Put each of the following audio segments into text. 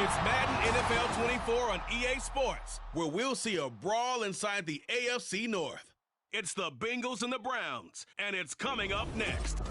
It's Madden NFL 24 on EA Sports, where we'll see a brawl inside the AFC North. It's the Bengals and the Browns, and it's coming up next.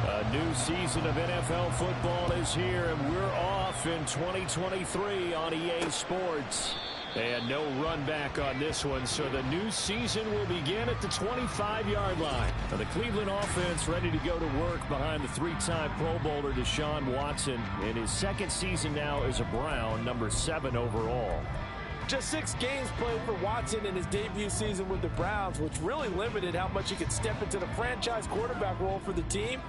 A new season of NFL football is here, and we're off in 2023 on EA Sports. And no run back on this one, so the new season will begin at the 25-yard line. Now, the Cleveland offense ready to go to work behind the three-time Pro Bowler Deshaun Watson in his second season now as a Brown, number 7 overall. Just 6 games played for Watson in his debut season with the Browns, which really limited how much he could step into the franchise quarterback role for the team.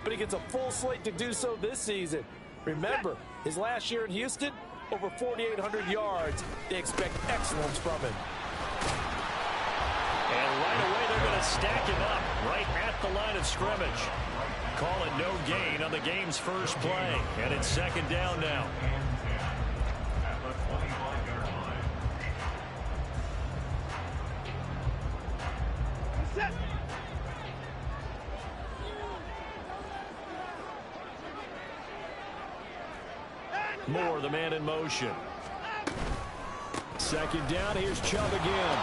But he gets a full slate to do so this season. Remember, his last year in Houston, over 4,800 yards. They expect excellence from him. And right away, they're going to stack him up right at the line of scrimmage. Call it no gain on the game's first play. And it's second down now. Moore, the man in motion. Second down, here's Chubb again.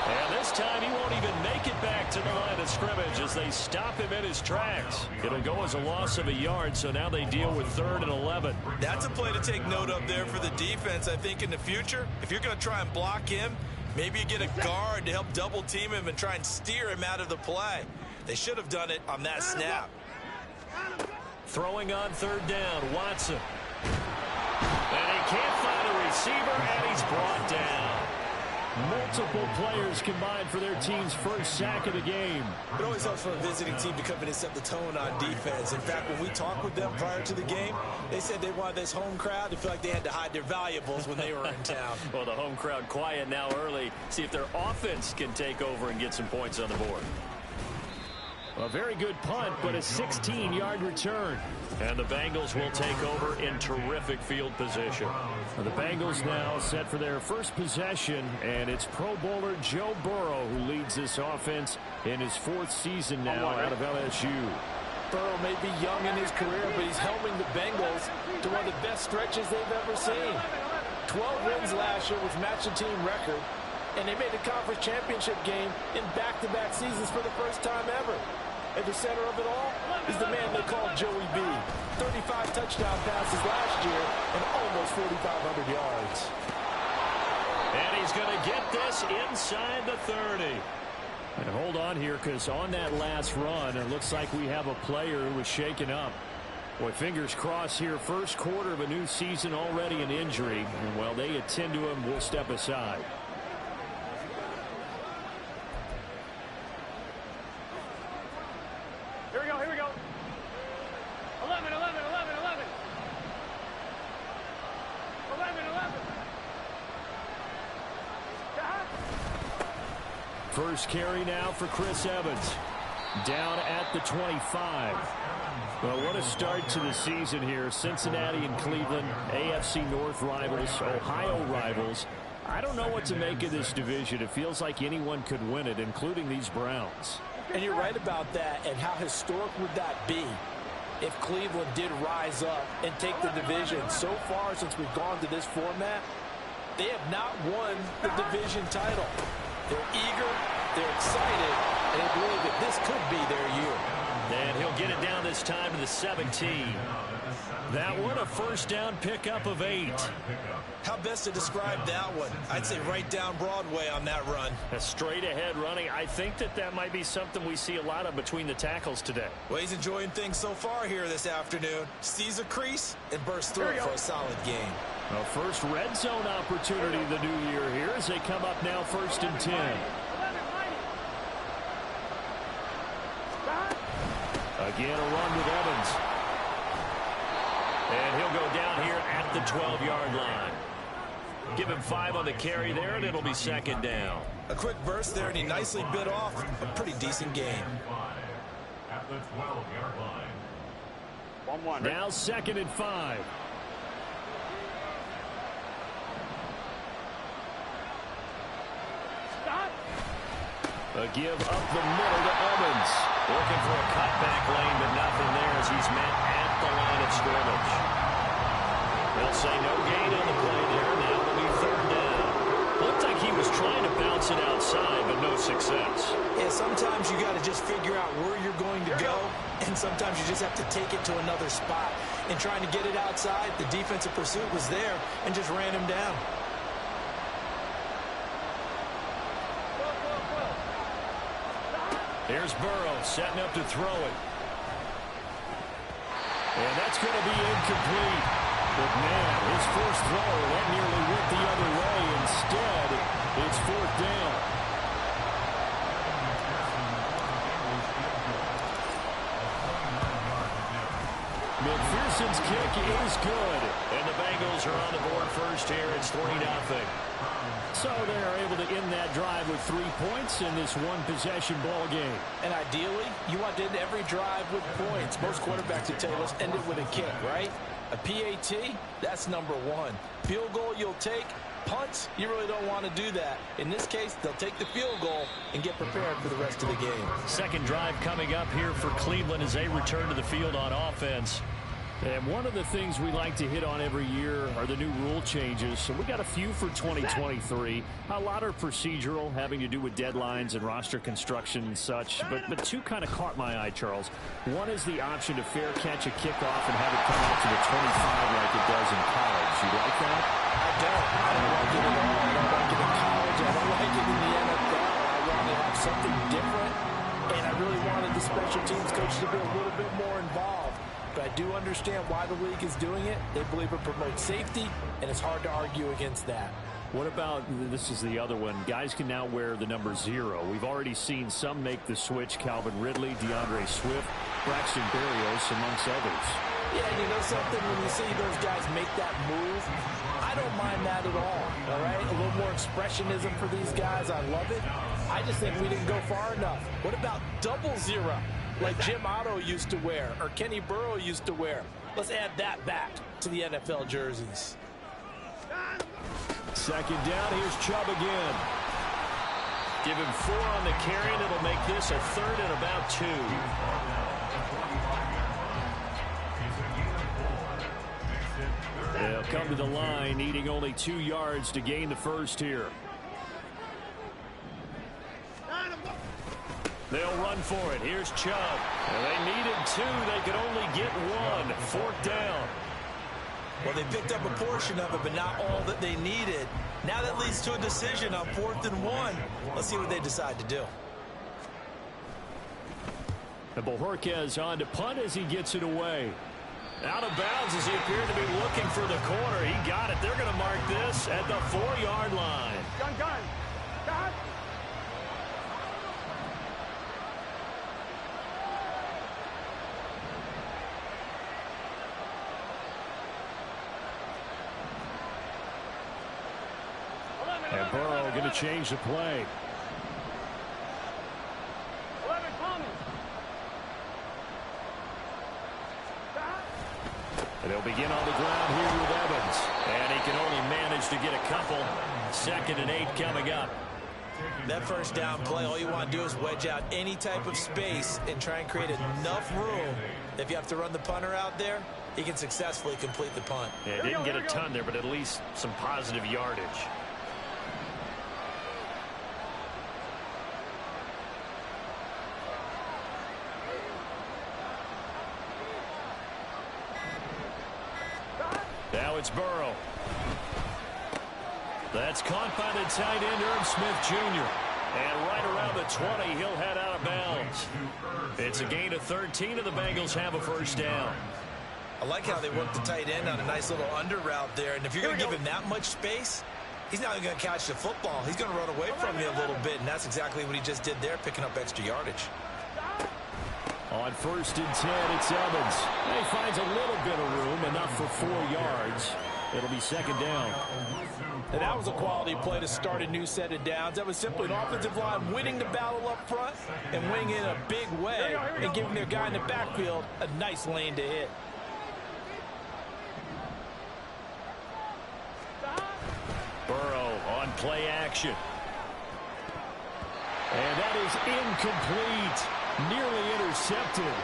And this time he won't even make it back to the line of scrimmage as they stop him in his tracks. It'll go as a loss of a yard, so now they deal with 3rd and 11. That's a play to take note of there for the defense, I think, in the future. If you're going to try and block him, maybe you get a guard to help double team him and try and steer him out of the play. They should have done it on that snap. Throwing on 3rd down, Watson. And he can't find a receiver, and he's brought down. Multiple players combined for their team's first sack of the game. It always helps for a visiting team to come in and set the tone on defense. In fact, when we talked with them prior to the game, they said they wanted this home crowd to feel like they had to hide their valuables when they were in town. Well, the home crowd quiet now early. See if their offense can take over and get some points on the board. A very good punt, but a 16-yard return. And the Bengals will take over in terrific field position. The Bengals now set for their first possession, and it's Pro Bowler Joe Burrow who leads this offense in his 4th season now out of LSU. Burrow may be young in his career, but he's helming the Bengals to one of the best stretches they've ever seen. 12 wins last year, which matched the team record, and they made the conference championship game in back-to-back seasons for the first time ever. At the center of it all is the man they call Joey B. 35 touchdown passes last year and almost 4,500 yards. And he's going to get this inside the 30. And hold on here, because on that last run, it looks like we have a player who was shaken up. Boy, fingers crossed here. First quarter of a new season, already an injury. And while they attend to him, we'll step aside. Here we go. 11. 11. First carry now for Chris Evans. Down at the 25. Well, what a start to the season here. Cincinnati and Cleveland, AFC North rivals, Ohio rivals. I don't know what to make of this division. It feels like anyone could win it, including these Browns. And you're right about that. And how historic would that be if Cleveland did rise up and take the division? So far, since we've gone to this format, they have not won the division title. They're eager, they're excited, and they believe that this could be their year. And he'll get it down this time to the 17. That one, a first down pickup of 8. How best to describe that one? I'd say right down Broadway on that run. A straight ahead running. I think that might be something we see a lot of between the tackles today. Well, he's enjoying things so far here this afternoon. Sees a crease and bursts through it for a solid game. A first red zone opportunity the new year here as they come up now 1st and 10. Again, a run with Evans. And he'll go down here at the 12-yard line. Give him 5 on the carry there, and it'll be second down. A quick burst there, and he nicely bit off a pretty decent game. At the 12-yard line. Now 2nd and 5. A give up the middle to Evans. Looking for a cutback lane, but nothing there as he's met at the line of scrimmage. They'll say no gain on the play there. Now it'll be third down. Looked like he was trying to bounce it outside, but no success. Yeah, sometimes you got to just figure out where you're going to go, and sometimes you just have to take it to another spot. And trying to get it outside, the defensive pursuit was there and just ran him down. Here's Burrow setting up to throw it. And that's going to be incomplete. But man, his first throw, that nearly went the other way. Instead, it's fourth down. McPherson's kick is good. And the Bengals are on the board first here. It's 3-0. So they're able to end that drive with 3 points in this one-possession ball game. And ideally, you want to end every drive with points. Most quarterbacks would tell you, let's end it with a kick, right? A PAT, that's number one. Field goal you'll take. Punts, you really don't want to do that. In this case, they'll take the field goal and get prepared for the rest of the game. Second drive coming up here for Cleveland as they return to the field on offense. And one of the things we like to hit on every year are the new rule changes. So we got a few for 2023. A lot are procedural, having to do with deadlines and roster construction and such. But two kind of caught my eye, Charles. One is the option to fair catch a kickoff and have it come out to the 25 like it does in college. You like that? I don't like it at all. I don't like it in college. I don't like it in the NFL. I want to have something different. And I really wanted the special teams coach to be a little bit more involved. But I do understand why the league is doing it. They believe it promotes safety, and it's hard to argue against that. What about, this is the other one, guys can now wear the number 0. We've already seen some make the switch, Calvin Ridley, DeAndre Swift, Braxton Berrios, amongst others. Yeah, and you know something, when you see those guys make that move, I don't mind that at all right? A little more expressionism for these guys, I love it. I just think we didn't go far enough. What about double 0? Like Jim Otto used to wear, or Kenny Burrow used to wear. Let's add that back to the NFL jerseys. Second down, here's Chubb again. Give him 4 on the carry, and it'll make this a third and about 2. They'll come to the line, needing only 2 yards to gain the first here. They'll run for it. Here's Chubb. And they needed 2. They could only get 1. Fourth down. Well, they picked up a portion of it, but not all that they needed. Now that leads to a decision on 4th and 1. Let's see what they decide to do. And Bojorquez on to punt as he gets it away. Out of bounds as he appeared to be looking for the corner. He got it. They're going to mark this at the 4-yard line. Gun. And Burrow going to change the play. 11 coming. And they'll begin on the ground here with Evans. And he can only manage to get a couple. 2nd and 8 coming up. That first down play, all you want to do is wedge out any type of space and try and create enough room. If you have to run the punter out there, he can successfully complete the punt. Yeah, didn't get a ton there, but at least some positive yardage. Now it's Burrow. That's caught by the tight end, Irv Smith Jr. And right around the 20, he'll head out of bounds. It's a gain of 13, and the Bengals have a first down. I like how they work the tight end on a nice little under route there. And if you're going to give him that much space, he's not going to catch the football. He's going to run away from you a little bit, and that's exactly what he just did there, picking up extra yardage. On 1st and 10, it's Evans. He finds a little bit of room, enough for 4 yards. It'll be 2nd down. And that was a quality play to start a new set of downs. That was simply an offensive line winning the battle up front and winning in a big way and giving their guy in the backfield a nice lane to hit. Burrow on play action. And that is incomplete. Nearly intercepted.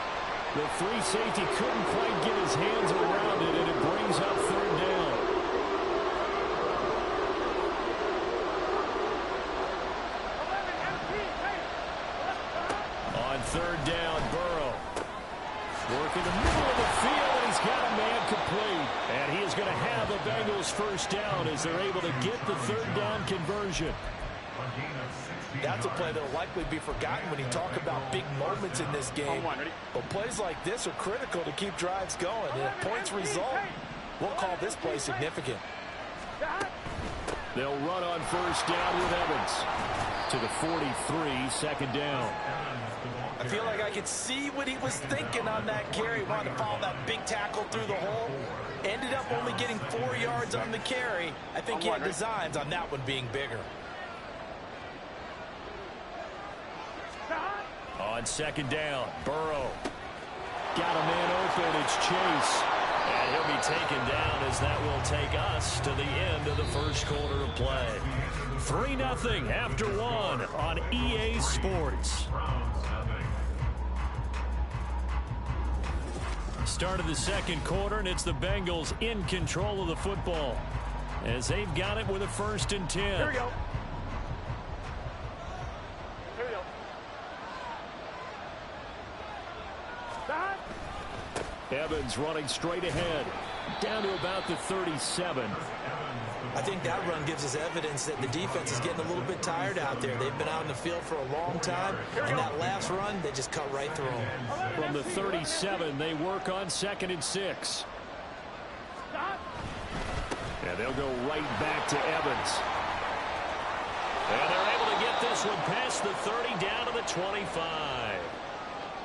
The free safety couldn't quite get his hands around it, and it brings up third down. On third down, Burrow. Working the middle of the field, and he's got a man complete. And he is going to have the Bengals first down as they're able to get the third down conversion. That's a play that will likely be forgotten when you talk about big moments in this game. But plays like this are critical to keep drives going. And if points result, we'll call this play significant. They'll run on first down with Evans to the 43, second down. I feel like I could see what he was thinking on that carry. Wanted to follow that big tackle through the hole. Ended up only getting 4 yards on the carry. I think he had designs on that one being bigger. On second down, Burrow. Got a man open, it's Chase. And he'll be taken down as that will take us to the end of the first quarter of play. 3-0 after 1 on EA Sports. Start of the second quarter, and it's the Bengals in control of the football as they've got it with a 1st and 10. Here we go. Evans running straight ahead, down to about the 37. I think that run gives us evidence that the defense is getting a little bit tired out there. They've been out in the field for a long time, and that last run, they just cut right through them. From the 37, they work on 2nd and 6. And they'll go right back to Evans. And they're able to get this one past the 30 down to the 25.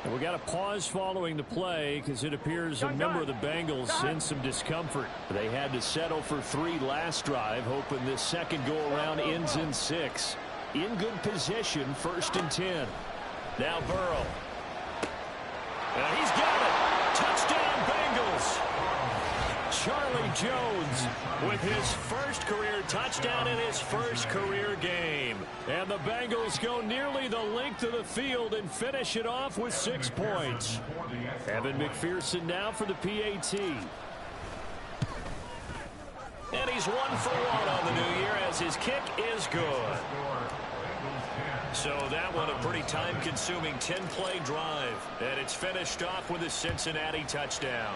And we got a pause following the play because it appears a member of the Bengals in some discomfort. They had to settle for 3 last drive, hoping this second go-around ends in 6. In good position, 1st and 10. Now Burrow. And he's got it. Touchdown, Bengals. Charlie Jones with his first career touchdown in his first career game. And the Bengals go nearly the length of the field and finish it off with 6 points. Evan McPherson now for the PAT. And he's 1 for 1 on the new year as his kick is good. So that one a pretty time-consuming 10-play drive. And it's finished off with a Cincinnati touchdown.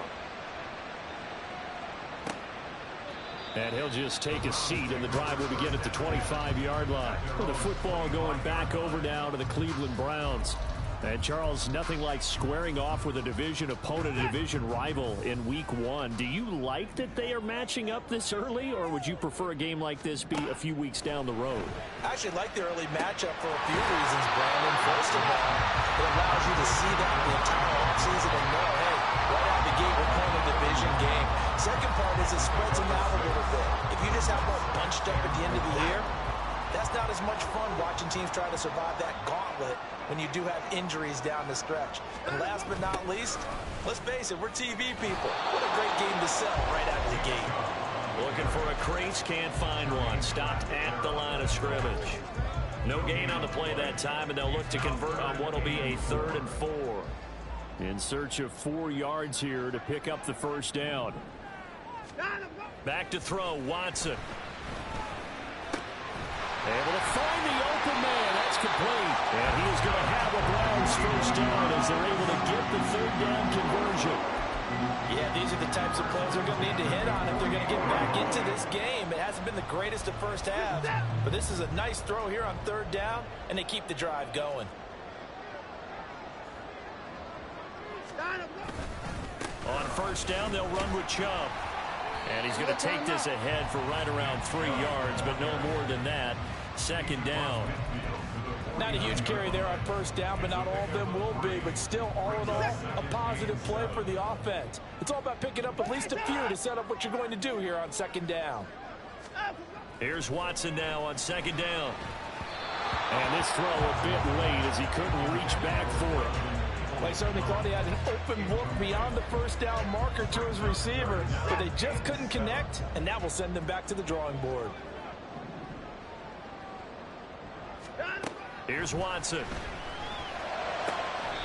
And he'll just take a seat, and the drive will begin at the 25-yard line. With the football going back over now to the Cleveland Browns. And, Charles, nothing like squaring off with a division opponent, a division rival in Week 1. Do you like that they are matching up this early, or would you prefer a game like this be a few weeks down the road? I actually like the early matchup for a few reasons, Brandon. First of all, it allows you to see that the entire offseason and know, hey, right out the gate, we're playing a division game. Second part is it spreads them out a little bit. If you just have one bunched up at the end of the year, that's not as much fun watching teams try to survive that gauntlet when you do have injuries down the stretch. And last but not least, let's face it, we're TV people. What a great game to sell right out of the gate. Looking for a crease, can't find one. Stopped at the line of scrimmage. No gain on the play that time, and they'll look to convert on what will be a 3rd and 4. In search of 4 yards here to pick up the first down. Back to throw, Watson. Able to find the open man. That's complete. And he is going to have a Browns first down as they're able to get the 3rd down conversion. Yeah, these are the types of plays they're going to need to hit on if they're going to get back into this game. It hasn't been the greatest of first halves, but this is a nice throw here on 3rd down, and they keep the drive going. On first down, they'll run with Chubb. And he's going to take this ahead for right around 3 yards, but no more than that. 2nd down. Not a huge carry there on first down, but not all of them will be. But still, all in all, a positive play for the offense. It's all about picking up at least a few to set up what you're going to do here on 2nd down. Here's Watson now on 2nd down. And this throw a bit late as he couldn't reach back for it. Well, I certainly thought he had an open look beyond the first down marker to his receiver, but they just couldn't connect, and that will send them back to the drawing board. Here's Watson.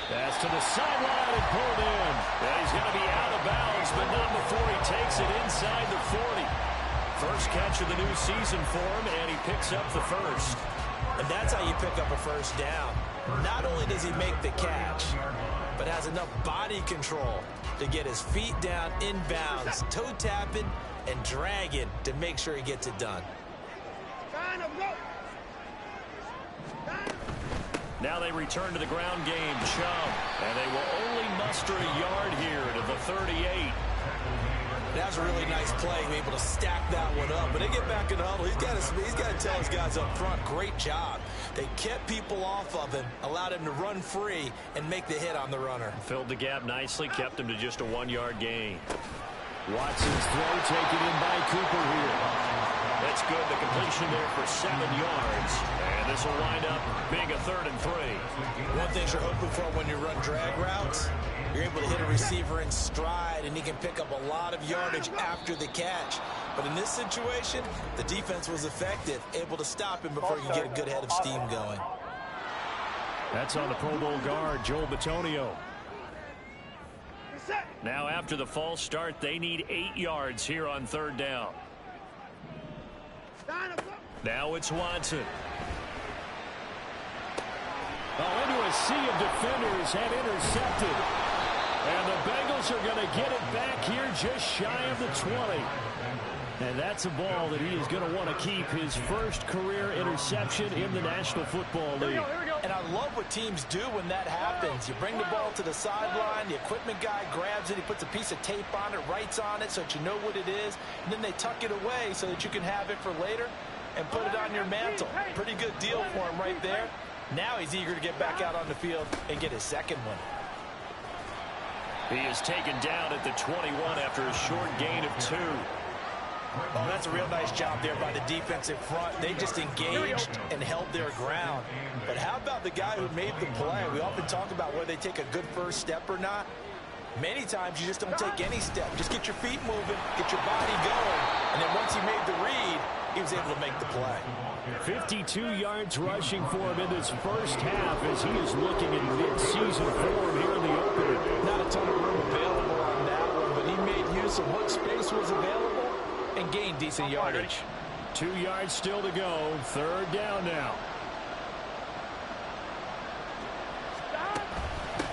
Pass to the sideline and pulled in. And he's going to be out of bounds, but not before he takes it inside the 40. First catch of the new season for him, and he picks up the first. And that's how you pick up a first down. Not only does he make the catch, but has enough body control to get his feet down inbounds, toe tapping and dragging to make sure he gets it done. Now they return to the ground game, Chubb, and they will only muster a yard here to the 38. That was a really nice play, able to stack that one up. But they get back in the huddle. He's got to tell his guys up front, great job. They kept people off of him, allowed him to run free and make the hit on the runner. Filled the gap nicely, kept him to just a 1-yard gain. Watson's throw taken in by Cooper here. That's good. The completion there for 7 yards. And this will wind up being a 3rd and 3. One thing you're hoping for when you run drag routes, you're able to hit a receiver in stride, and he can pick up a lot of yardage after the catch. But in this situation, the defense was effective, able to stop him before he could get a good head of steam going. That's on the Pro Bowl guard, Joel Bitonio. Now after the false start, they need 8 yards here on 3rd down. Now it's Watson. Oh, into a sea of defenders and intercepted. And the Bengals are going to get it back here just shy of the 20. And that's a ball that he is going to want to keep, his first career interception in the National Football League. And I love what teams do when that happens. You bring the ball to the sideline, the equipment guy grabs it, he puts a piece of tape on it, writes on it so that you know what it is, and then they tuck it away so that you can have it for later and put it on your mantle. Pretty good deal for him right there. Now he's eager to get back out on the field and get his second one. He is taken down at the 21 after a short gain of 2. Oh, that's a real nice job there by the defensive front. They just engaged and held their ground. But how about the guy who made the play? We often talk about whether they take a good first step or not. Many times you just don't take any step. Just get your feet moving, get your body going. And then once he made the read, he was able to make the play. 52 yards rushing for him in this first half as he is looking in mid-season form here in the opener. Not a ton of room available on that one, but he made use of what space was available and gained decent yardage. 2 yards still to go. 3rd down now.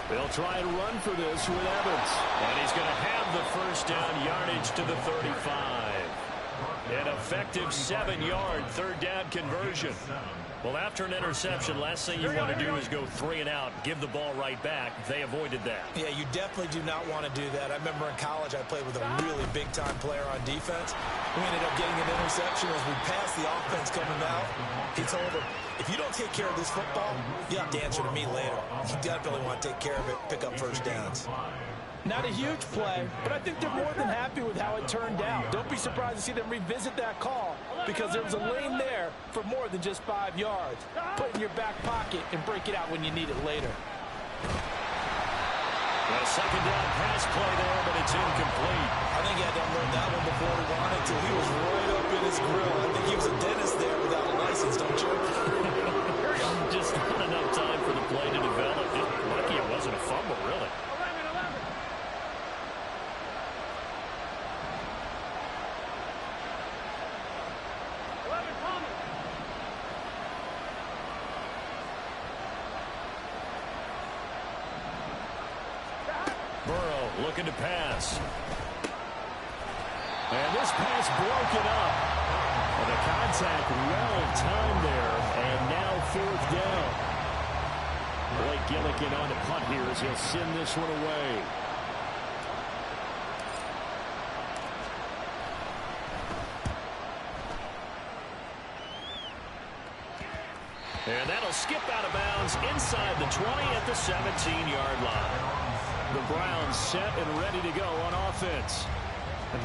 They'll try and run for this with Evans. And he's going to have the first down yardage to the 35. An effective 7-yard 3rd down conversion. Well, after an interception, last thing you want to do is go 3 and out, give the ball right back. They avoided that. Yeah, you definitely do not want to do that. I remember in college I played with a really big-time player on defense. We ended up getting an interception as we passed the offense coming out. He told him, if you don't take care of this football, you have to answer to me later. You definitely want to take care of it, pick up first downs. Not a huge play, but I think they're more than happy with how it turned out. Don't be surprised to see them revisit that call because there was a lane there for more than just 5 yards. Put it in your back pocket and break it out when you need it later. A 2nd down pass play there, but it's incomplete. I think he had to unload that one before he wanted to. He was right up in his grill. I think he was a dentist there without a license, don't you? Just not enough time for the play to develop. Lucky it wasn't a fumble, really. Looking to pass. And this pass broken up. And the contact well timed there. And now 4th down. Blake Gillikin on the punt here as he'll send this one away. And that'll skip out of bounds inside the 20 at the 17-yard line. The Browns set and ready to go on offense.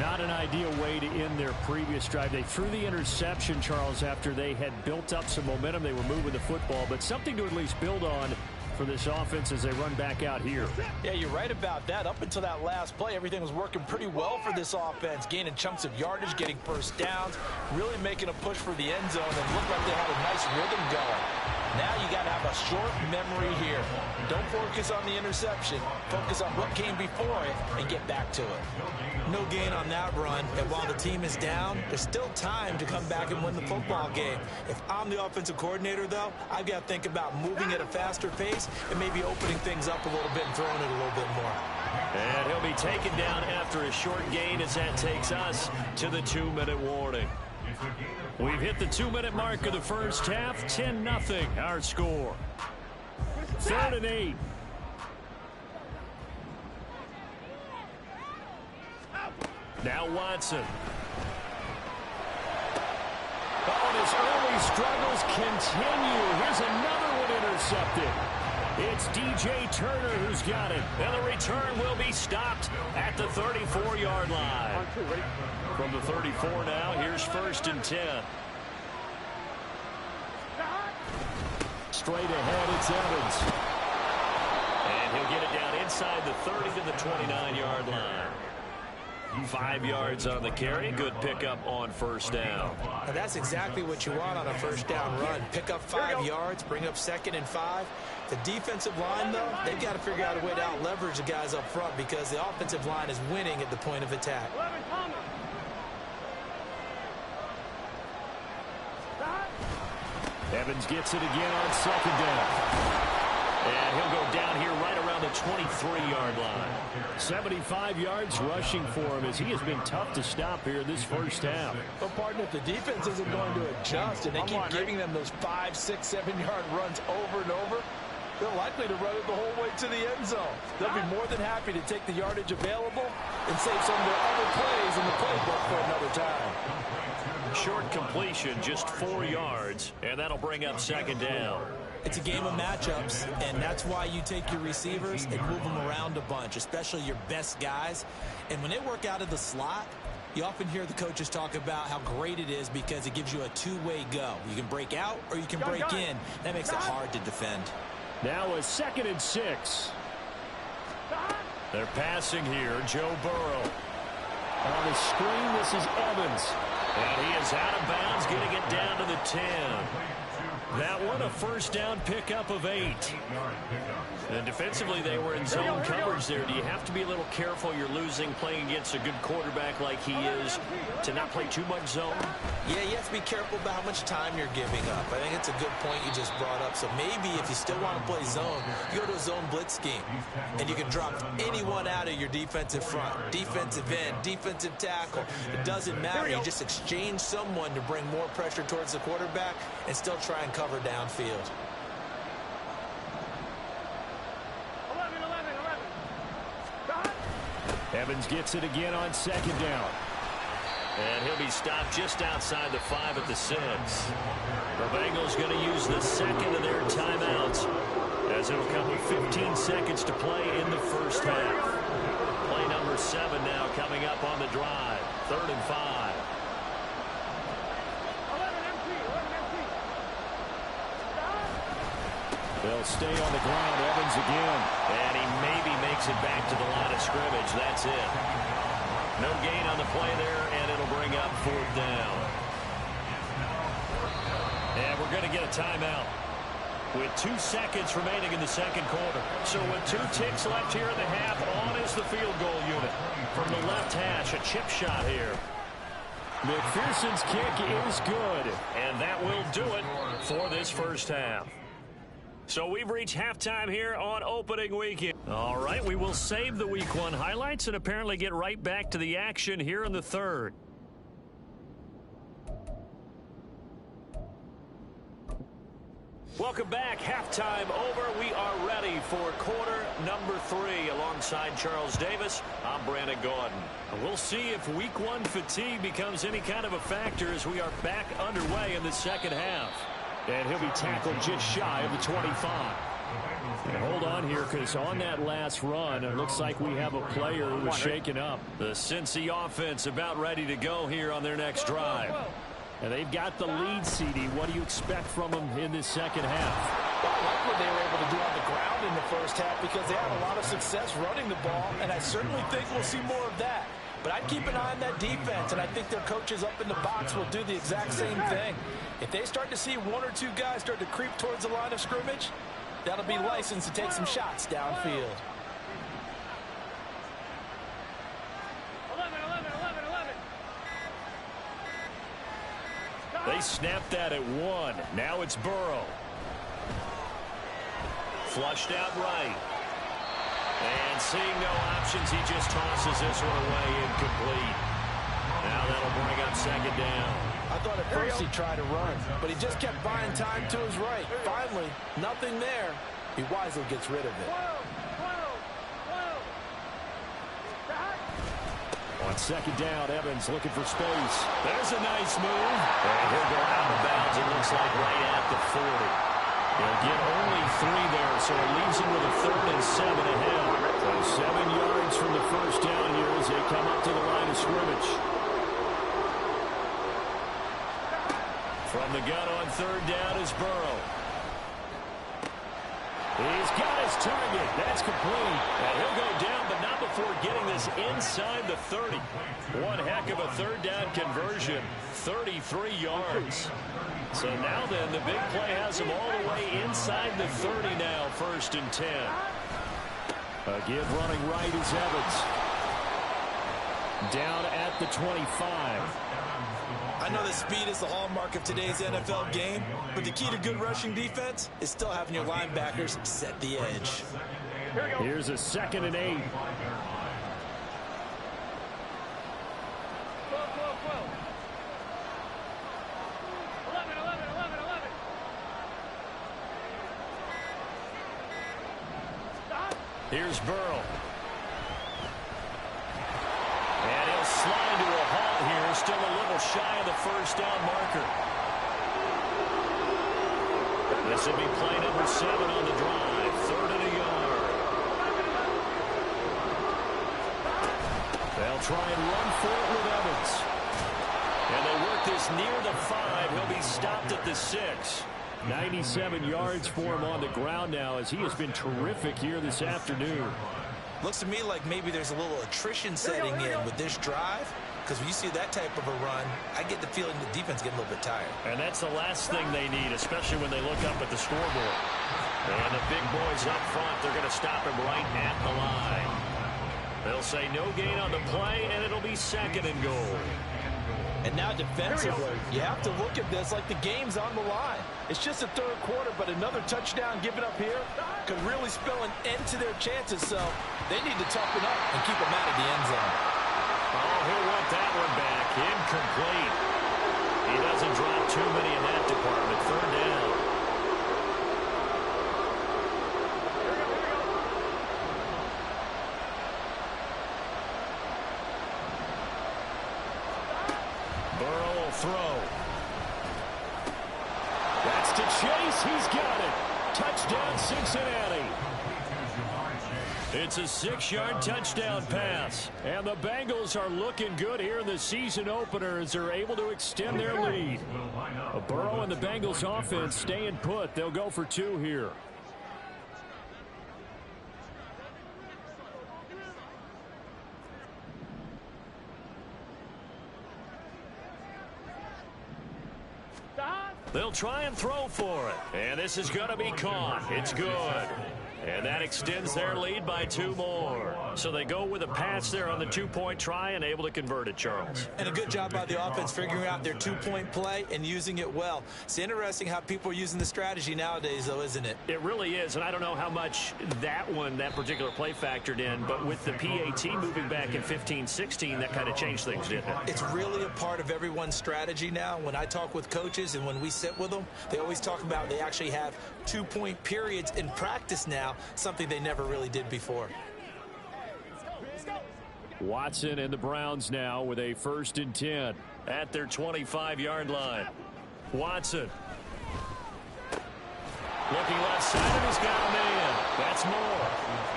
Not an ideal way to end their previous drive. They threw the interception, Charles, after they had built up some momentum. They were moving the football, but something to at least build on for for this offense as they run back out here. Yeah, you're right about that. Up until that last play, everything was working pretty well for this offense, gaining chunks of yardage, getting first downs, really making a push for the end zone, and looked like they had a nice rhythm going. Now you got to have a short memory here. Don't focus on the interception. Focus on what came before it and get back to it. No gain on that run, and while the team is down, there's still time to come back and win the football game. If I'm the offensive coordinator, though, I've got to think about moving at a faster pace and maybe opening things up a little bit and throwing it a little bit more. And he'll be taken down after a short gain as that takes us to the 2-minute warning. We've hit the 2-minute mark of the first half. 10-0 our score. 3rd and 8. Now Watson. Oh, and his early struggles continue. Here's another one intercepted. It's DJ Turner who's got it. And the return will be stopped at the 34-yard line. From the 34 now, here's 1st and 10. Straight ahead, it's Evans. And he'll get it down inside the 30 to the 29-yard line. 5 yards on the carry. Good pickup on 1st down. Now that's exactly what you want on a 1st down run. Pick up 5 yards, bring up 2nd and 5. The defensive line, though, they've got to figure out a way to out-leverage the guys up front because the offensive line is winning at the point of attack. Evans gets it again on 2nd down. And he'll go down here right around the 23-yard line. 75 yards rushing for him as he has been tough to stop here this first half. Well, partner, if the defense isn't going to adjust and they keep giving them those 5, 6, 7-yard runs over and over, they're likely to run it the whole way to the end zone. They'll be more than happy to take the yardage available and save some of their other plays in the playbook for another time. Short completion, just 4 yards, and that'll bring up 2nd down. It's a game of matchups, and that's why you take your receivers and move them around a bunch, especially your best guys. And when they work out of the slot, you often hear the coaches talk about how great it is because it gives you a two-way go. You can break out or you can break in. That makes it hard to defend. Now a 2nd and 6. They're passing here. Joe Burrow. On the screen, this is Evans. And he is out of bounds, getting it down to the 10. That one, a 1st down pickup of 8. And defensively, they were in zone coverage there. Do you have to be a little careful? You're losing, playing against a good quarterback like he is, to not play too much zone? Yeah, you have to be careful about how much time you're giving up. I think it's a good point you just brought up. So maybe if you still want to play zone, you go to a zone blitz scheme. And you can drop anyone out of your defensive front. Defensive end, defensive tackle. It doesn't matter. You just exchange someone to bring more pressure towards the quarterback and still try and cover downfield. 11. Evans gets it again on 2nd down. And he'll be stopped just outside the 5 at the 6. The Bengals going to use the 2nd of their timeouts as it'll come with 15 seconds to play in the first half. Play number 7 now coming up on the drive. 3rd and 5. 11 empty. They'll stay on the ground. Evans again. And he maybe makes it back to the line of scrimmage. That's it. No gain on the play there, and it'll bring up 4th down. And we're going to get a timeout with 2 seconds remaining in the 2nd quarter. So with 2 ticks left here in the half, on is the field goal unit. From the left hash, a chip shot here. McPherson's kick is good, and that will do it for this first half. So we've reached halftime here on opening weekend. All right, we will save the Week 1 highlights and apparently get right back to the action here in the 3rd. Welcome back. Halftime over. We are ready for quarter number 3. Alongside Charles Davis, I'm Brandon Gordon. We'll see if Week 1 fatigue becomes any kind of a factor as we are back underway in the second half. And he'll be tackled just shy of the 25. And hold on here, because on that last run, it looks like we have a player who was shaken up. The Cincy offense about ready to go here on their next drive. And they've got the lead, CD. What do you expect from them in this second half? Well, I like what they were able to do on the ground in the first half because they had a lot of success running the ball, and I certainly think we'll see more of that. But I'd keep an eye on that defense, and I think their coaches up in the box will do the exact same thing. If they start to see one or two guys start to creep towards the line of scrimmage, that'll be licensed to take some shots downfield. 11. They snapped that at 1. Now it's Burrow. Flushed out right. And seeing no options, he just tosses this one away incomplete. Now that'll bring up second down. I thought at first he tried to run, but he just kept buying time to his right. Finally, nothing there. He wisely gets rid of it. 12. On second down, Evans looking for space. There's a nice move. And he'll go out of bounds, it looks like right at the 40. He'll get only 3 there, so it leaves him with a 3rd and 7 ahead. So 7 yards from the first down here as they come up to the line of scrimmage. From the gun on 3rd down is Burrow. He's got his target. That's complete. And he'll go down, but not before getting this inside the 30. One heck of a 3rd down conversion. 33 yards. So now then, the big play has him all the way inside the 30 now, 1st and 10. A give running right is Evans. Down at the 25. I know that speed is the hallmark of today's NFL game, but the key to good rushing defense is still having your linebackers set the edge. Here's a 2nd and 8. 12. 11. Stop. Here's Burrow. And he'll slide to a halt here, still a little shy of the 1st down marker. This will be play number 7 on the drive, 3rd and a yard. They'll try and run for it with Evans. And they work this near the 5. He'll be stopped at the 6. 97 yards for him on the ground now as he has been terrific here this afternoon. Looks to me like maybe there's a little attrition setting in with this drive, because when you see that type of a run, I get the feeling the defense getting a little bit tired. And that's the last thing they need, especially when they look up at the scoreboard. And the big boys up front, they're going to stop him right at the line. They'll say no gain on the play, and it'll be 2nd and goal. And now defensively, you have to look at this like the game's on the line. It's just a 3rd quarter, but another touchdown given up here could really spell an end to their chances, so they need to toughen up and keep them out of the end zone. Oh, he'll want that one back. Incomplete. He doesn't drop too many in that department. 3rd down. Burrow will throw. That's to Chase. He's got it. Touchdown, Cincinnati. It's a 6-yard touchdown pass. And the Bengals are looking good here in the season opener as they're able to extend their lead. Burrow and the Bengals offense staying put. They'll go for 2 here. They'll try and throw for it. And this is going to be caught. It's good. And that extends their lead by 2 more. So they go with a pass there on the 2-point try and able to convert it, Charles. And a good job by the offense figuring out their 2-point play and using it well. It's interesting how people are using the strategy nowadays, though, isn't it? It really is, and I don't know how much that particular play factored in, but with the PAT moving back in 15-16, that kind of changed things, didn't it? It's really a part of everyone's strategy now. When I talk with coaches and when we sit with them, they always talk about they actually have 2-point periods in practice now, something they never really did before. Watson and the Browns now with a 1st and 10 at their 25-yard line. Watson looking left side, and he's got a man. That's more.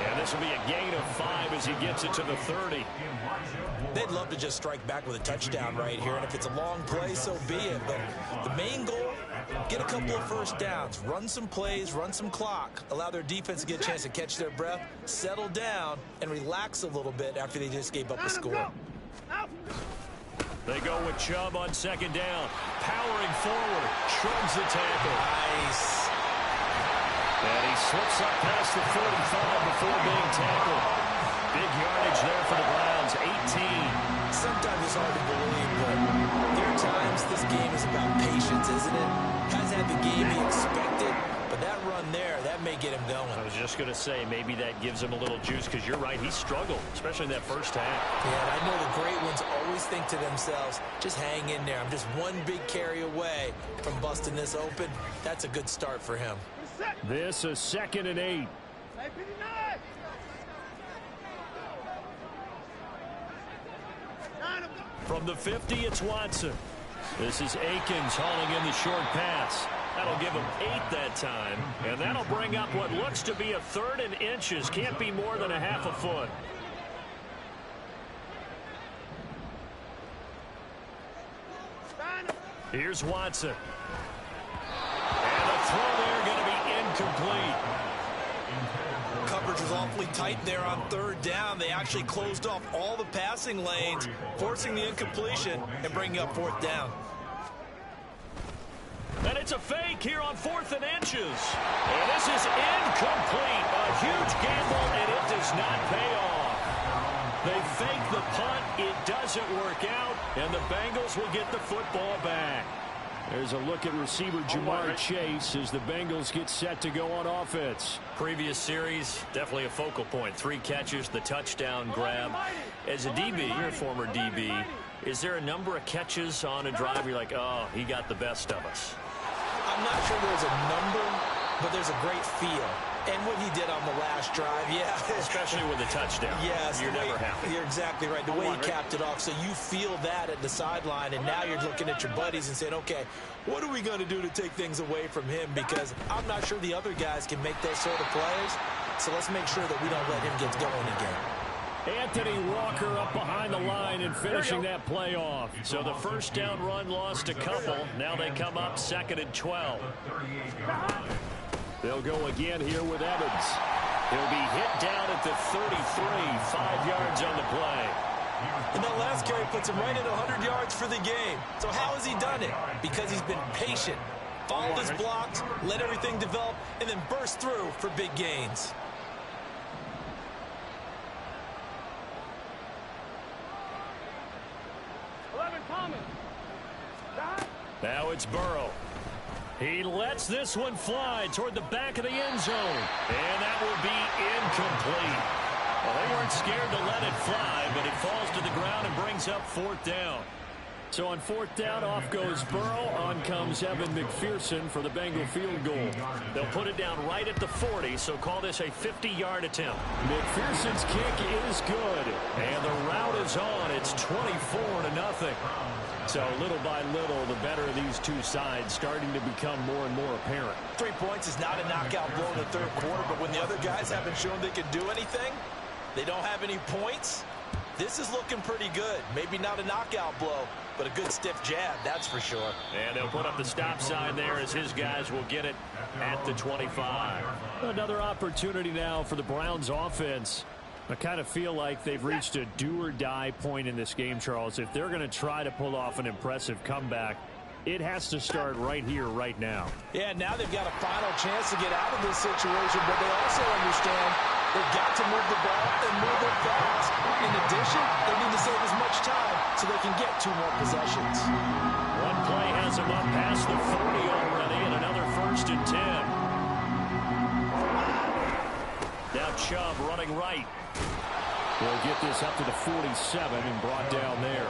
And this will be a gain of 5 as he gets it to the 30. They'd love to just strike back with a touchdown right here, and if it's a long play, so be it. But the main goal, get a couple of first downs, run some plays, run some clock, allow their defense to get a chance to catch their breath, settle down, and relax a little bit after they just gave up the score. They go with Chubb on second down. Powering forward, shrugs the tackle. Nice. And he slips up past the 45 before being tackled. Big yardage there for the Browns, 18. Sometimes it's hard to believe, but there are times this game is about patience, isn't it? Has had the game he expected, but that run there, that may get him going. I was just going to say, maybe that gives him a little juice, because you're right, he struggled, especially in that first half. Yeah, and I know the great ones always think to themselves, just hang in there. I'm just one big carry away from busting this open. That's a good start for him. This is 2nd and 8. From the 50, it's Watson. This is Akins hauling in the short pass. That'll give him 8 that time, and that'll bring up what looks to be a 3rd and inches. Can't be more than a half a foot. Here's Watson. And the throw there going to be incomplete. Coverage was awfully tight there on 3rd down. They actually closed off all the passing lanes, forcing the incompletion and bringing up 4th down. And it's a fake here on 4th and inches. And this is incomplete. A huge gamble, and it does not pay off. They fake the punt. It doesn't work out, and the Bengals will get the football back. There's a look at receiver Jamar Chase as the Bengals get set to go on offense. Previous series, definitely a focal point. 3 catches, the touchdown grab. As a DB, you're a former DB, is there a number of catches on a drive you're like, oh, he got the best of us? I'm not sure there's a number, but there's a great feel. And what he did on the last drive, yeah. Especially with a touchdown. Yes. You're never happy. You're exactly right. The way he capped it off, so you feel that at the sideline, and now you're looking at your buddies and saying, okay, what are we going to do to take things away from him? Because I'm not sure the other guys can make those sort of plays, so let's make sure that we don't let him get going again. Anthony Walker up behind the line and finishing that play off. So the first down run lost a couple. Now they come up 2nd and 12. They'll go again here with Evans. He'll be hit down at the 33, 5 yards on the play. And that last carry puts him right at 100 yards for the game. So how has he done it? Because he's been patient, followed his blocks, let everything develop, and then burst through for big gains. Now it's Burrow. He lets this one fly toward the back of the end zone. And that will be incomplete. Well, they weren't scared to let it fly, but it falls to the ground and brings up 4th down. So on 4th down, off goes Burrow. On comes Evan McPherson for the Bengal field goal. They'll put it down right at the 40, so call this a 50-yard attempt. McPherson's kick is good, and the route is on. It's 24-0. So little by little, the better of these two sides starting to become more and more apparent. 3 points is not a knockout blow in the 3rd quarter, but when the other guys haven't shown they can do anything, they don't have any points, this is looking pretty good. Maybe not a knockout blow, but a good stiff jab, that's for sure. And they'll put up the stop sign there as his guys will get it at the 25. Another opportunity now for the Browns offense. I kind of feel like they've reached a do-or-die point in this game, Charles. If they're going to try to pull off an impressive comeback, it has to start right here, right now. Yeah, now they've got a final chance to get out of this situation, but they also understand they've got to move the ball and move it fast. In addition, they need to save as much time so they can get 2 more possessions. One play has them up past the 40 already, and another 1st and 10. Now Chubb running right. We'll get this up to the 47 and brought down there.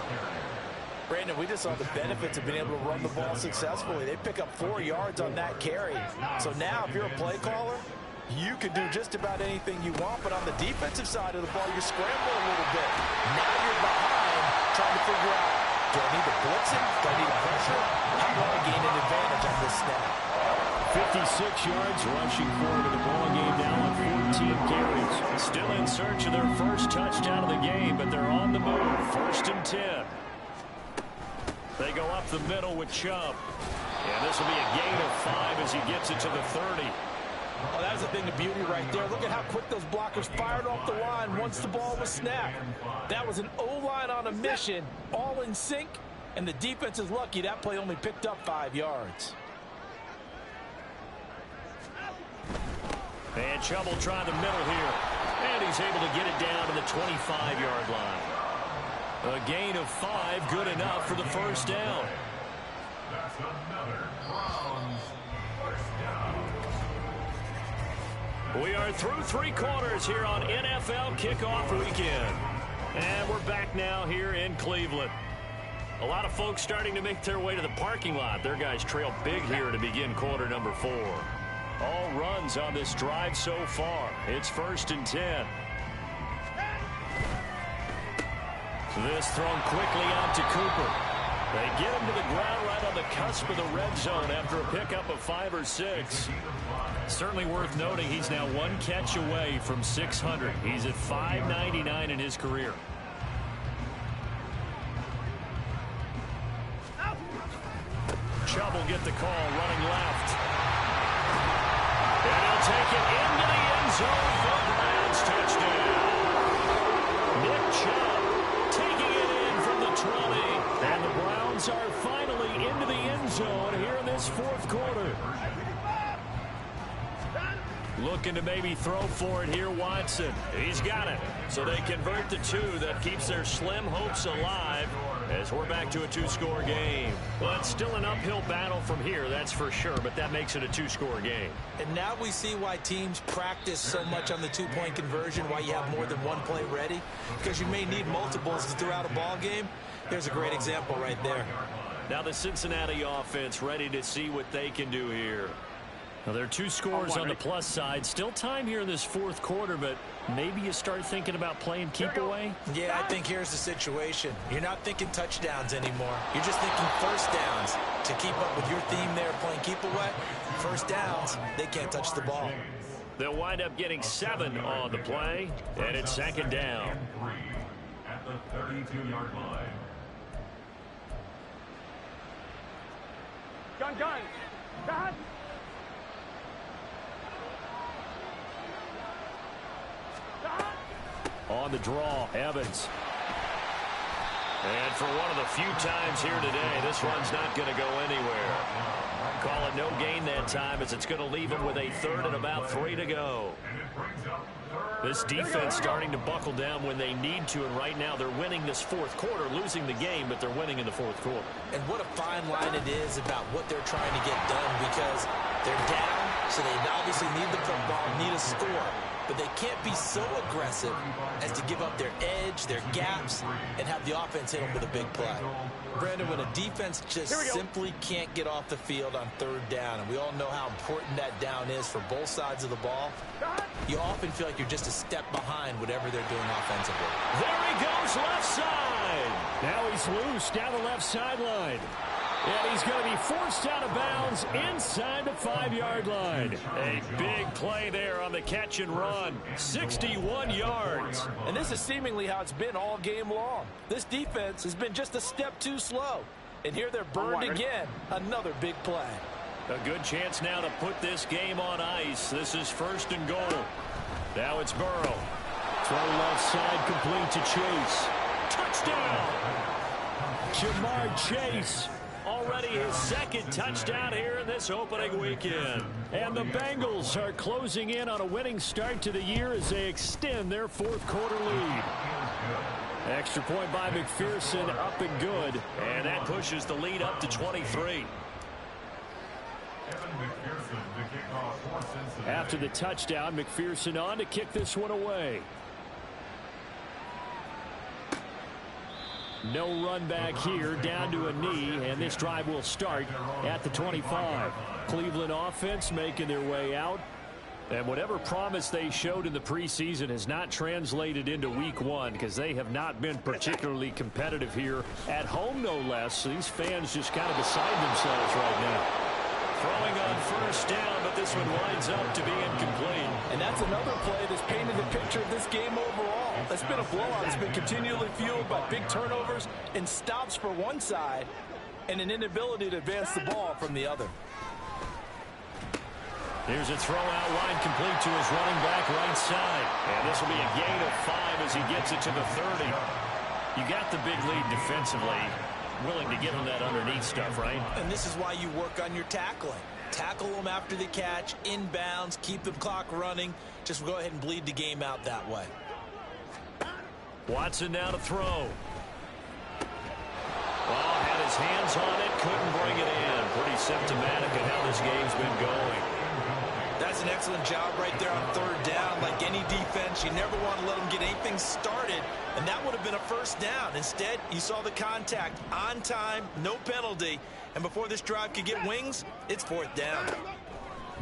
Brandon, we just saw the benefits of being able to run the ball successfully. They pick up 4 yards on that carry. So now, if you're a play caller, you can do just about anything you want. But on the defensive side of the ball, you're scrambling a little bit. Now you're behind, trying to figure out, do I need to blitz it? Do I need to pressure? How do I gain an advantage on this snap? 56 yards rushing forward in the ball game now on 14 carries. Still in search of their first touchdown of the game, but they're on the move. 1st and 10. They go up the middle with Chubb. And this will be a gain of 5 as he gets it to the 30. Oh, that was the thing of beauty right there. Look at how quick those blockers fired off the line once the ball was snapped. That was an O-line on a mission, all in sync, and the defense is lucky that play only picked up 5 yards. And Chubb will try the middle here. And he's able to get it down to the 25-yard line. A gain of 5, good enough for the first down. That's another Browns first down. We are through 3 quarters here on NFL Kickoff Weekend. And we're back now here in Cleveland. A lot of folks starting to make their way to the parking lot. Their guys trail big here to begin quarter number 4. All runs on this drive so far. It's 1st and 10. This thrown quickly out to Cooper. They get him to the ground right on the cusp of the red zone after a pickup of 5 or 6. Certainly worth noting he's now 1 catch away from 600. He's at 599 in his career. Chubb will get the call running left. And he'll take it into the end zone for a Browns touchdown. Nick Chubb taking it in from the 20. And the Browns are finally into the end zone here in this 4th quarter. Looking to maybe throw for it here, Watson. He's got it. So they convert the 2. That keeps their slim hopes alive as we're back to a 2-score game. Well, it's still an uphill battle from here, that's for sure, but that makes it a 2-score game. And now we see why teams practice so much on the 2-point conversion, why you have more than 1 play ready, because you may need multiples throughout a ball game. Here's a great example right there. Now the Cincinnati offense ready to see what they can do here. Now there are 2 scores on the plus side. Still time here in this 4th quarter, but maybe you start thinking about playing keep away? Yeah, I think here's the situation. You're not thinking touchdowns anymore. You're just thinking first downs. To keep up with your theme there, playing keep away, first downs, they can't touch the ball. They'll wind up getting 7 on the play, and it's 2nd down. At the 32-yard line. Gun. Gun. On the draw, Evans. And for one of the few times here today, this one's not going to go anywhere. Call it no gain that time as it's going to leave him with a 3rd and about 3 to go. This defense starting to buckle down when they need to, and right now they're winning this 4th quarter, losing the game, but they're winning in the 4th quarter. And what a fine line it is about what they're trying to get done, because they're down, so they obviously need the football, need a score. But they can't be so aggressive as to give up their edge, their gaps, and have the offense hit them with a big play. Brandon, when a defense just simply can't get off the field on 3rd down, and we all know how important that down is for both sides of the ball, you often feel like you're just a step behind whatever they're doing offensively. There he goes, left side. Now he's loose down the left sideline. And he's going to be forced out of bounds inside the 5-yard line. A big play there on the catch and run. 61 yards. And this is seemingly how it's been all game long. This defense has been just a step too slow. And here they're burned again. Another big play. A good chance now to put this game on ice. This is 1st and goal. Now it's Burrow. Throw left side complete to Chase. Touchdown! Jamar Chase. Already his 2nd touchdown here in this opening weekend. And the Bengals are closing in on a winning start to the year as they extend their 4th quarter lead. Extra point by McPherson, up and good. And that pushes the lead up to 23. After the touchdown, McPherson on to kick this one away. No run back here, down to a knee, and this drive will start at the 25. Cleveland offense making their way out. And whatever promise they showed in the preseason has not translated into week 1 because they have not been particularly competitive here at home, no less. So these fans just kind of beside themselves right now. Throwing on first down, but this one winds up to be incomplete. And that's another play that's painted the picture of this game overall. That's been a blowout. It's been continually fueled by big turnovers and stops for one side and an inability to advance the ball from the other. Here's a throw out line complete to his running back right side. And this will be a gain of 5 as he gets it to the 30. You got the big lead defensively. Willing to give him that underneath stuff, right? And this is why you work on your tackling. Tackle them after the catch, inbounds, keep the clock running. Just go ahead and bleed the game out that way. Watson now to throw. Well, had his hands on it, couldn't bring it in. Pretty symptomatic of how this game's been going. That's an excellent job right there on third down. Like any defense, you never want to let them get anything started, and that would have been a first down. Instead, you saw the contact on time, no penalty, and before this drive could get wings, it's fourth down.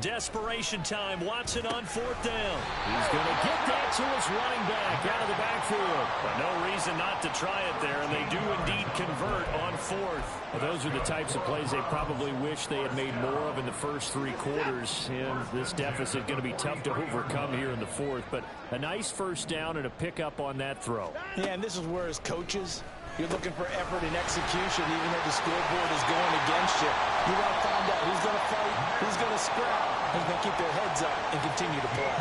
Desperation time. Watson on fourth down. He's going to get that to his running back out of the backfield. But no reason not to try it there, and they do indeed convert on fourth. Well, those are the types of plays they probably wish they had made more of in the first 3 quarters. And this deficit going to be tough to overcome here in the fourth. But a nice first down and a pickup on that throw. Yeah, and this is where as coaches, you're looking for effort and execution, even though the scoreboard is going against you. You want to find out who's going to fight, who's going to scrap, who's going to keep their heads up and continue to play.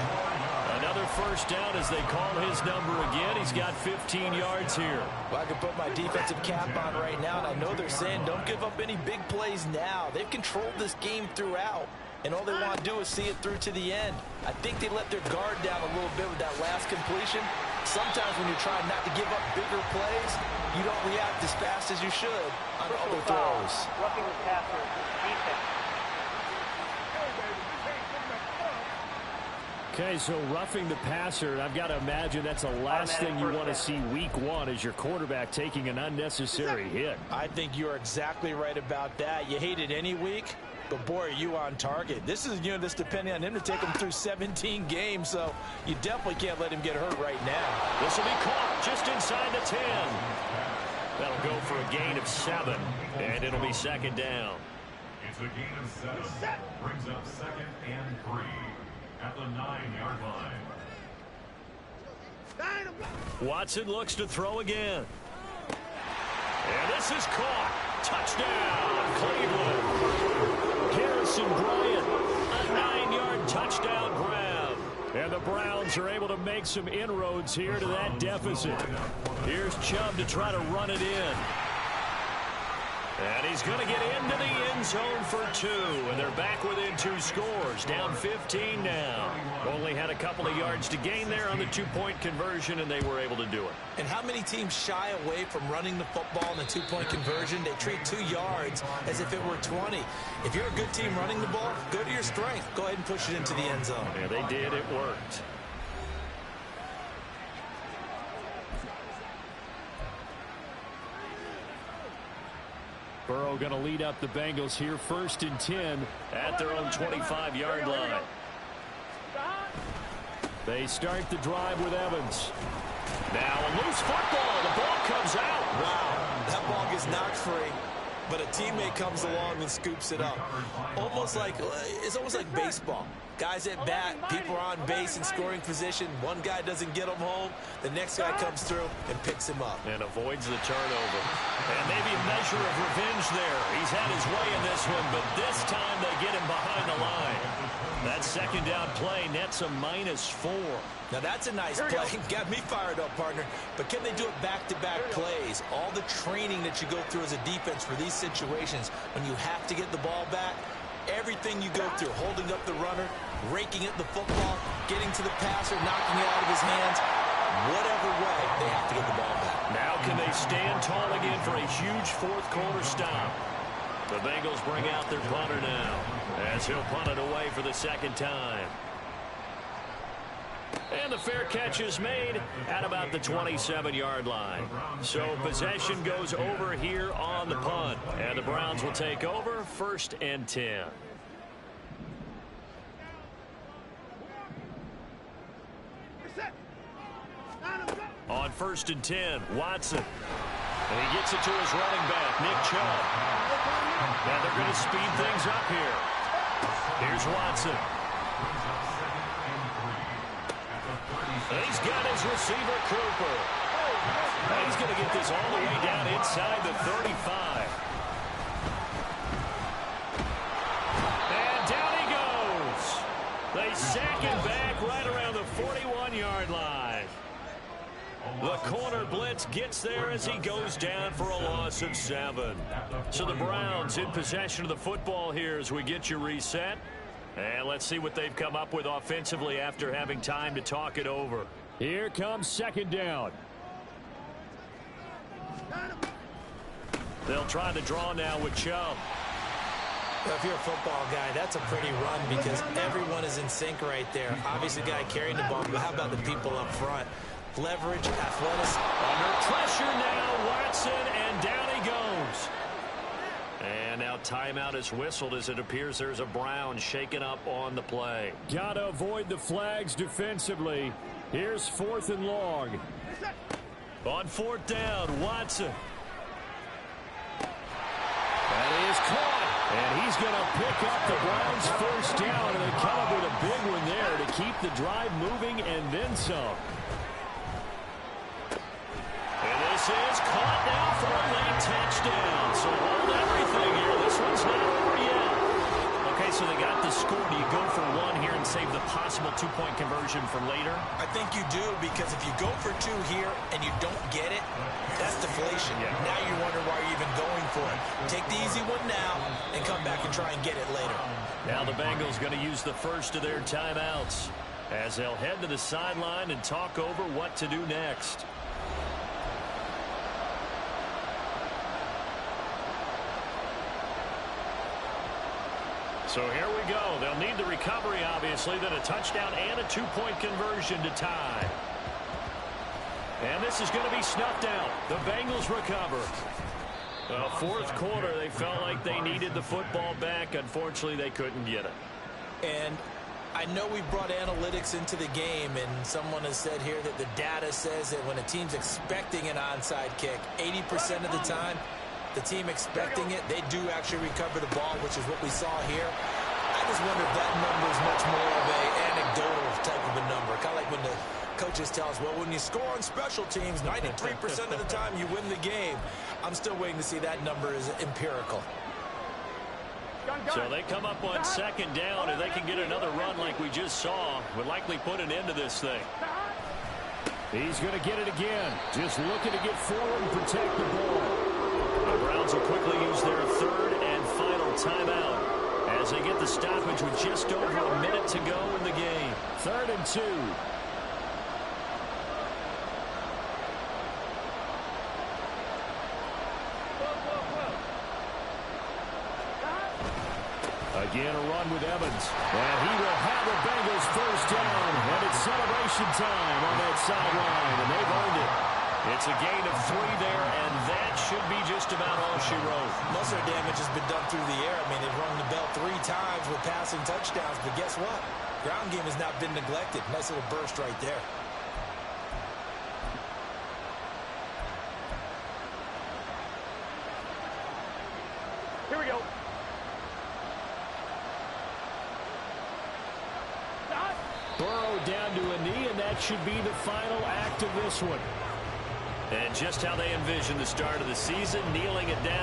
Another first down as they call his number again. He's got 15 yards here. Well, I can put my defensive cap on right now, and I know they're saying don't give up any big plays now. They've controlled this game throughout, and all they want to do is see it through to the end. I think they let their guard down a little bit with that last completion. Sometimes when you're trying not to give up bigger plays, you don't react as fast as you should on other throws. Roughing the passer, defense. Okay, so roughing the passer, I've got to imagine that's the last thing you want to see week 1 is your quarterback taking an unnecessary hit. I think you're exactly right about that. You hate it any week, but boy, are you on target. This is a unit that's depending on him to take him through 17 games, so you definitely can't let him get hurt right now. This will be caught just inside the 10. That'll go for a gain of 7, and it'll be second down. It's a gain of 7. Brings up 2nd and 3 at the 9-yard line. Watson looks to throw again. And this is caught. Touchdown, Cleveland. Harrison Bryant, a 9-yard touchdown grab. And the Browns are able to make some inroads here to that deficit. Here's Chubb to try to run it in. And he's going to get into the end zone for 2. And they're back within 2 scores. Down 15 now. Only had a couple of yards to gain there on the 2-point conversion, and they were able to do it. And how many teams shy away from running the football in the 2-point conversion? They treat 2 yards as if it were 20. If you're a good team running the ball, go to your strength. Go ahead and push it into the end zone. Yeah, they did. It worked. Burrow going to lead up the Bengals here, 1st and 10 at their own 25-yard line. They start the drive with Evans. Now a loose football. The ball comes out. Wow, that ball gets knocked free, but a teammate comes along and scoops it up. It's almost like baseball. Guys at bat, people are on base in scoring position. One guy doesn't get him home. The next guy comes through and picks him up. And avoids the turnover. And maybe a measure of revenge there. He's had his way in this one, but this time they get him behind the line. That second down play nets a -4. Now that's a nice play. Got me fired up, partner. But can they do it back-to-back plays? All the training that you go through as a defense for these situations, when you have to get the ball back, everything you go through, holding up the runner, raking at the football, getting to the passer, knocking it out of his hands, whatever way, they have to get the ball back. Now can they stand tall again for a huge fourth-quarter stop? The Bengals bring out their punter now, as he'll punt it away for the second time. And the fair catch is made at about the 27-yard line. So possession goes over here on the punt. And the Browns will take over, 1st and 10. On 1st and 10, Watson. And he gets it to his running back, Nick Chubb. And they're going to speed things up here. Here's Watson. He's got his receiver, Cooper. He's going to get this all the way down inside the 35. And down he goes. They sack him back right around the 41-yard line. The corner blitz gets there as he goes down for a loss of 7. So the Browns in possession of the football here as we get you reset. And let's see what they've come up with offensively after having time to talk it over. Here comes second down. They'll try the draw now with Chubb. Well, if you're a football guy, that's a pretty run because everyone is in sync right there. Obviously, the guy carrying the ball, but how about the people up front? Leverage, athleticism. Under pressure now, Watson, and down he goes. And now timeout is whistled as it appears there's a Brown shaken up on the play. Got to avoid the flags defensively. Here's 4th and long. On 4th down, Watson. That is caught. And he's going to pick up the Browns' first down, and they come up with a big one there to keep the drive moving and then some. And this is caught now for a late touchdown. So hold everything here. This one's not over yet. Okay, so they got the score. Do you go for 1 here and save the possible 2-point conversion for later? I think you do because if you go for 2 here and you don't get it, that's deflation. Yeah. Now you wonder why you're even going for it. Take the easy one now and come back and try and get it later. Now the Bengals going to use the first of their timeouts as they'll head to the sideline and talk over what to do next. So here we go. They'll need the recovery, obviously, then a touchdown and a 2-point conversion to tie. And this is going to be snuffed out. The Bengals recover. The 4th quarter, they felt like they needed the football back. Unfortunately, they couldn't get it. And I know we brought analytics into the game, and someone has said here that the data says that when a team's expecting an onside kick, 80% of the time, the team expecting it, they do actually recover the ball, which is what we saw here. I just wonder if that number is much more of an anecdotal type of a number. Kind of like when the coaches tell us, well, when you score on special teams, 93% of the time you win the game. I'm still waiting to see that number is empirical. So they come up on 2nd down, and they can get another run like we just saw. Would likely put an end to this thing. He's going to get it again. Just looking to get forward and protect the ball. The Browns will quickly use their 3rd and final timeout as they get the stoppage with just over a minute to go in the game. 3rd and 2. Again, a run with Evans. And he will have the Bengals first down. And it's celebration time on that sideline. And they've earned it. It's a gain of 3 there, and that should be just about all she wrote. Most of their damage has been done through the air. I mean, they've rung the bell 3 times with passing touchdowns, but guess what? Ground game has not been neglected. Nice little burst right there. Here we go. Burrow down to a knee, and that should be the final act of this one. And just how they envisioned the start of the season, kneeling it down.